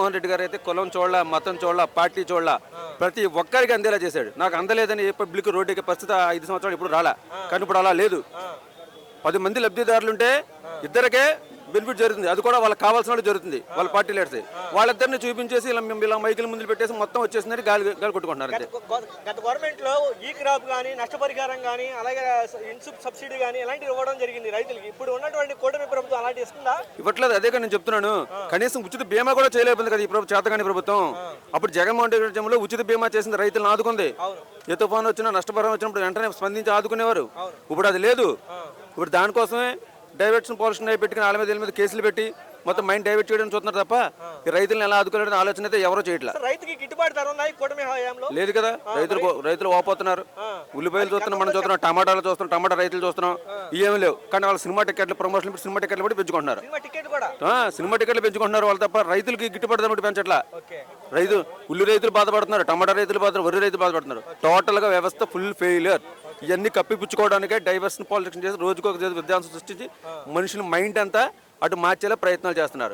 జగన్మోహన్ రెడ్డి గారు అయితే కులం చూడాల, మతం చూడాల, పార్టీ చూడాల, ప్రతి ఒక్కరికి అందేలా చేశాడు. నాకు అందలేదని ఏ పబ్లిక్ రోడ్డుకి పరిస్థితి 5 సంవత్సరాలు ఇప్పుడు రాలా. కానీ ఇప్పుడు అలా లేదు. 10 మంది లబ్ధిదారులుంటే ఇద్దరికే బెనిఫిట్ జరుగుతుంది. అది కూడా వాళ్ళకి కావాల్సిన వాళ్ళు జరుగుతుంది. వాళ్ళ పార్టీ లీడర్స్ వాళ్ళిద్దరిని చూపించేసి ఇలా మైకుల ముందు పెట్టేసి మొత్తం వచ్చేసిందని గాలి కొట్టుకుంటున్నారు. గత గవర్నమెంట్ లో ఈ క్రాప్ కానీ నష్టపరిహారం కానీ అలాగే ఇన్సూర్ సబ్సిడీ కానీ ఇలాంటివి ఇవ్వడం జరిగింది రైతులకి. ఇప్పుడు ఉన్నటువంటి కూటమి ప్రభుత్వం అలాంటి ఇస్తుందా? ఇవ్వట్లేదు. అదే నేను చెప్తున్నాను. కనీసం ఉచిత బీమా కూడా చేయలేకపోయింది కదా ఈ ప్రభుత్వం, చేతగాని ప్రభుత్వం. అప్పుడు జగన్మోహన్ రెడ్డి ఉచిత బీమా చేసింది, రైతులను ఆదుకుంది. ఏ తుఫాను వచ్చినా, నష్టపరిహారం వచ్చినప్పుడు వెంటనే స్పందించి ఆదుకునేవారు. ఇప్పుడు అది లేదు. ఇప్పుడు దానికోసమే డైవర్షన్ పాలసీ పెట్టుకుని వాళ్ళ మీద కేసులు పెట్టి మొత్తం మైండ్ డైవర్ట్ చేయడం చూస్తున్నారు తప్ప ఈ రైతులను ఎలా ఆదుకోవాలని ఆలోచన అయితే ఎవరో చేయట్లేదు. రైతుకి గిట్టుబాటు ధర ఉన్నాయి కూటమి హయాంలో లేదు కదా. రైతులు ఓపోతున్నారు. ఉల్లిపాయలు చూస్తున్నాం, మనం చూస్తున్నాం, టమాటాలు చూస్తున్నాం, టమాటా రైతులు చూస్తున్నాం. ఏమీ లేవు. కానీ వాళ్ళు సినిమా టికెట్లు ప్రమోషన్ సినిమా టికెట్లు కూడా పెంచుకుంటున్నారు. సినిమా టికెట్లు పెంచుకుంటున్నారు వాళ్ళు తప్ప రైతులకి గిట్టుబాటు ధర పెంచట్లా. ఉల్లి రైతులు బాధపడుతున్నారు, టమాటా రైతులు బాధపడుతున్నారు, వరి రైతులు బాధపడుతున్నారు. టోటల్ గా వ్యవస్థ ఫుల్ ఫెయిలియర్. ఇవన్నీ కప్పిపుచ్చుకోవడానికే డైవర్షన్ పాలిటిక్స్ చేసి రోజుకొక విధ్వంసం సృష్టించి మనుషుల మైండ్ అంతా అటు మార్చేలా ప్రయత్నాలు చేస్తున్నారు.